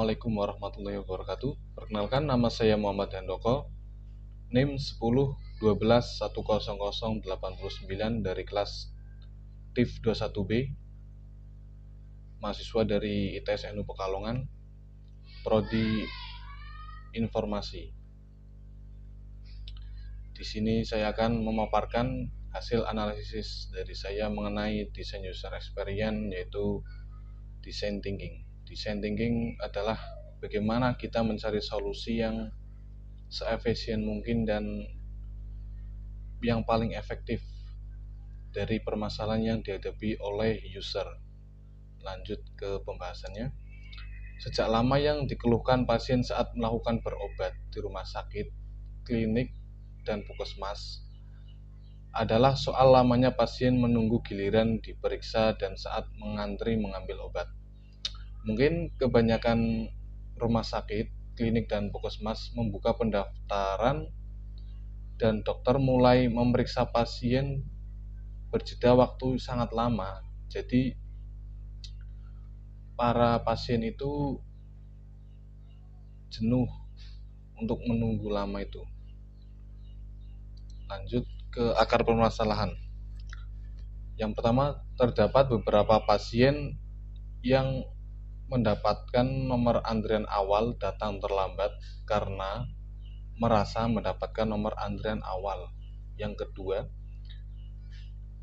Assalamualaikum warahmatullahi wabarakatuh. Perkenalkan, nama saya Muhammad Handoko, NIM 10 12 100 89 dari kelas TIF 21B, mahasiswa dari ITS NU Pekalongan, Prodi Informasi. Di sini saya akan memaparkan hasil analisis dari saya mengenai desain user experience, yaitu design thinking. Design thinking adalah bagaimana kita mencari solusi yang seefisien mungkin dan yang paling efektif dari permasalahan yang dihadapi oleh user. Lanjut ke pembahasannya. Sejak lama yang dikeluhkan pasien saat melakukan berobat di rumah sakit, klinik, dan puskesmas adalah soal lamanya pasien menunggu giliran diperiksa dan saat mengantri mengambil obat. Mungkin kebanyakan rumah sakit, klinik, dan puskesmas membuka pendaftaran dan dokter mulai memeriksa pasien berjeda waktu sangat lama. Jadi para pasien itu jenuh untuk menunggu lama itu. Lanjut ke akar permasalahan. Yang pertama, terdapat beberapa pasien yang mendapatkan nomor antrian awal datang terlambat karena merasa mendapatkan nomor antrian awal. Yang kedua,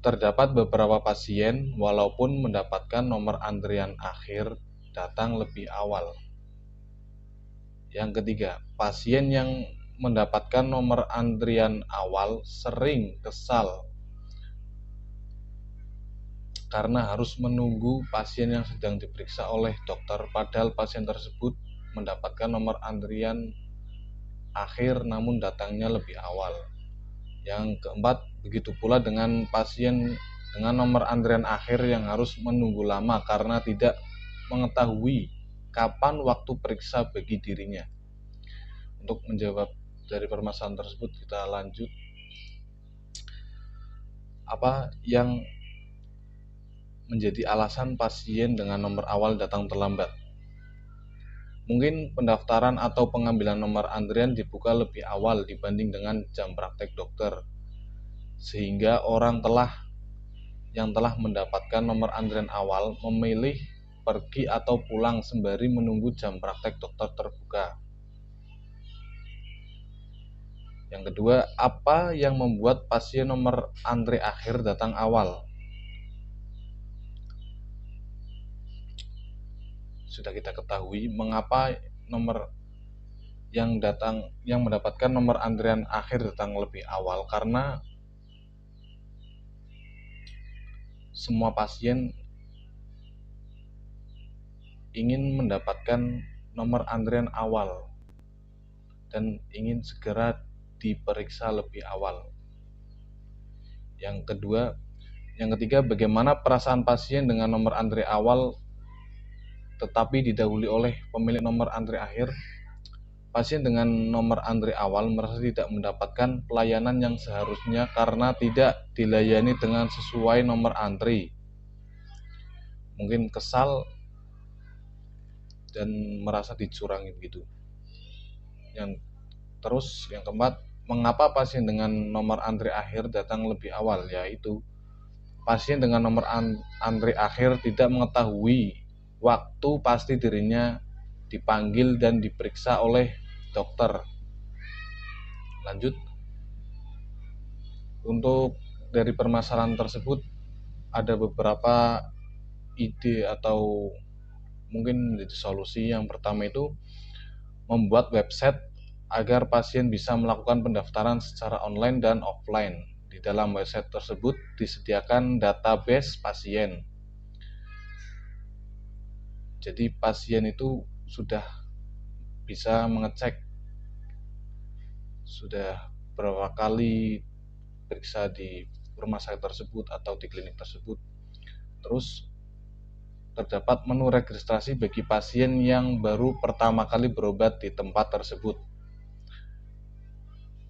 terdapat beberapa pasien walaupun mendapatkan nomor antrian akhir datang lebih awal. Yang ketiga, pasien yang mendapatkan nomor antrian awal sering kesal karena harus menunggu pasien yang sedang diperiksa oleh dokter, padahal pasien tersebut mendapatkan nomor antrian akhir namun datangnya lebih awal. Yang keempat, begitu pula dengan pasien dengan nomor antrian akhir yang harus menunggu lama karena tidak mengetahui kapan waktu periksa bagi dirinya. Untuk menjawab dari permasalahan tersebut, kita lanjut. Apa yang menjadi alasan pasien dengan nomor awal datang terlambat? Mungkin pendaftaran atau pengambilan nomor antrian dibuka lebih awal dibanding dengan jam praktek dokter, sehingga orang yang telah mendapatkan nomor antrian awal memilih pergi atau pulang sembari menunggu jam praktek dokter terbuka. Yang kedua, apa yang membuat pasien nomor antri akhir datang awal? Sudah kita ketahui mengapa nomor yang mendapatkan nomor antrian akhir datang lebih awal, karena semua pasien ingin mendapatkan nomor antrian awal dan ingin segera diperiksa lebih awal. Yang ketiga, bagaimana perasaan pasien dengan nomor antri awal tetapi didahului oleh pemilik nomor antri akhir? Pasien dengan nomor antri awal merasa tidak mendapatkan pelayanan yang seharusnya karena tidak dilayani dengan sesuai nomor antri. Mungkin kesal dan merasa dicurangi begitu. Yang keempat, mengapa pasien dengan nomor antri akhir datang lebih awal? Yaitu pasien dengan nomor antri akhir tidak mengetahui waktu pasti dirinya dipanggil dan diperiksa oleh dokter. Lanjut, untuk dari permasalahan tersebut ada beberapa ide atau mungkin menjadi solusi. Yang pertama itu membuat website agar pasien bisa melakukan pendaftaran secara online dan offline. Di dalam website tersebut disediakan database pasien. Jadi pasien itu sudah bisa mengecek sudah berapa kali periksa di rumah sakit tersebut atau di klinik tersebut. Terus terdapat menu registrasi bagi pasien yang baru pertama kali berobat di tempat tersebut.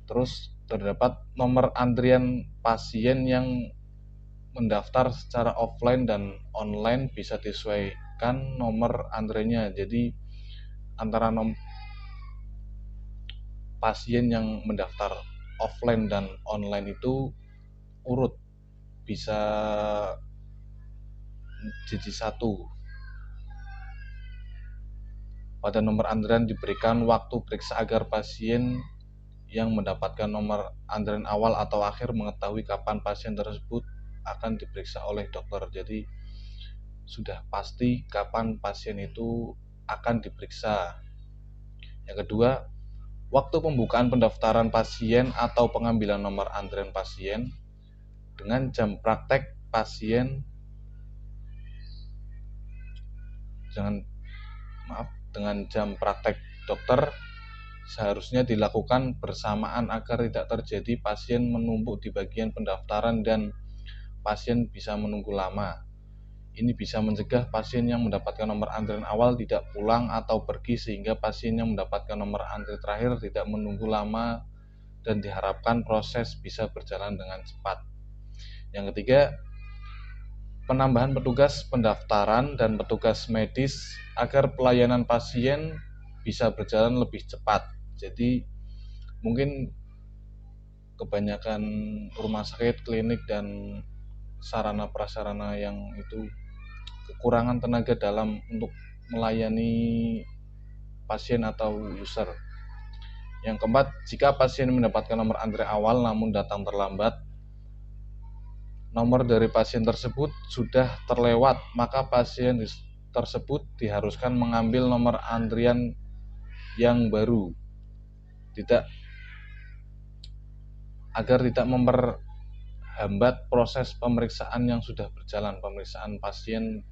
Terus terdapat nomor antrian pasien yang mendaftar secara offline dan online bisa disesuaikan nomor antriannya. Jadi antara pasien yang mendaftar offline dan online itu urut, bisa jadi satu. Pada nomor antrian diberikan waktu periksa agar pasien yang mendapatkan nomor antrian awal atau akhir mengetahui kapan pasien tersebut akan diperiksa oleh dokter. Jadi sudah pasti kapan pasien itu akan diperiksa. Yang kedua, waktu pembukaan pendaftaran pasien atau pengambilan nomor antrian pasien dengan jam praktek pasien dengan jam praktek dokter seharusnya dilakukan bersamaan agar tidak terjadi pasien menumpuk di bagian pendaftaran dan pasien bisa menunggu lama. Ini bisa mencegah pasien yang mendapatkan nomor antrian awal tidak pulang atau pergi, sehingga pasien yang mendapatkan nomor antrian terakhir tidak menunggu lama dan diharapkan proses bisa berjalan dengan cepat. Yang ketiga, penambahan petugas pendaftaran dan petugas medis agar pelayanan pasien bisa berjalan lebih cepat. Jadi mungkin kebanyakan rumah sakit, klinik, dan sarana prasarana yang itu kekurangan tenaga dalam untuk melayani pasien atau user. Yang keempat, jika pasien mendapatkan nomor antrian awal namun datang terlambat, nomor dari pasien tersebut sudah terlewat, maka pasien tersebut diharuskan mengambil nomor antrian yang baru, agar tidak memperhambat proses pemeriksaan yang sudah berjalan. Pemeriksaan pasien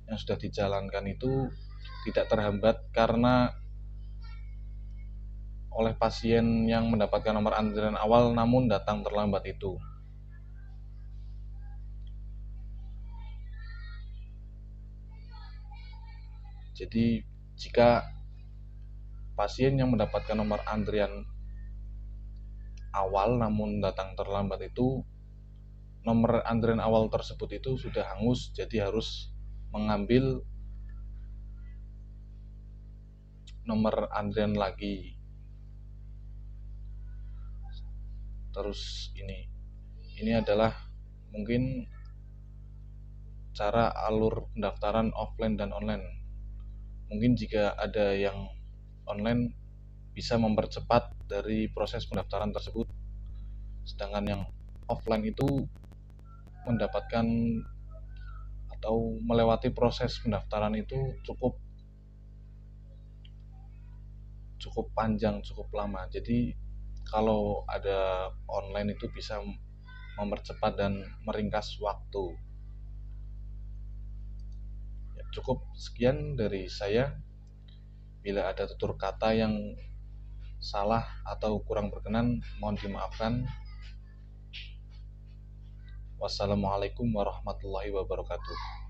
yang sudah dijalankan itu tidak terhambat karena oleh pasien yang mendapatkan nomor antrian awal namun datang terlambat itu. Jadi jika pasien yang mendapatkan nomor antrian awal namun datang terlambat itu, nomor antrian awal tersebut itu sudah hangus, jadi harus mengambil nomor antrian lagi. Terus ini adalah mungkin cara alur pendaftaran offline dan online. Mungkin jika ada yang online bisa mempercepat dari proses pendaftaran tersebut, sedangkan yang offline itu mendapatkan atau melewati proses pendaftaran itu cukup panjang, cukup lama. Jadi kalau ada online itu bisa mempercepat dan meringkas waktu. Cukup sekian dari saya. Bila ada tutur kata yang salah atau kurang berkenan, mohon dimaafkan. Wassalamualaikum warahmatullahi wabarakatuh.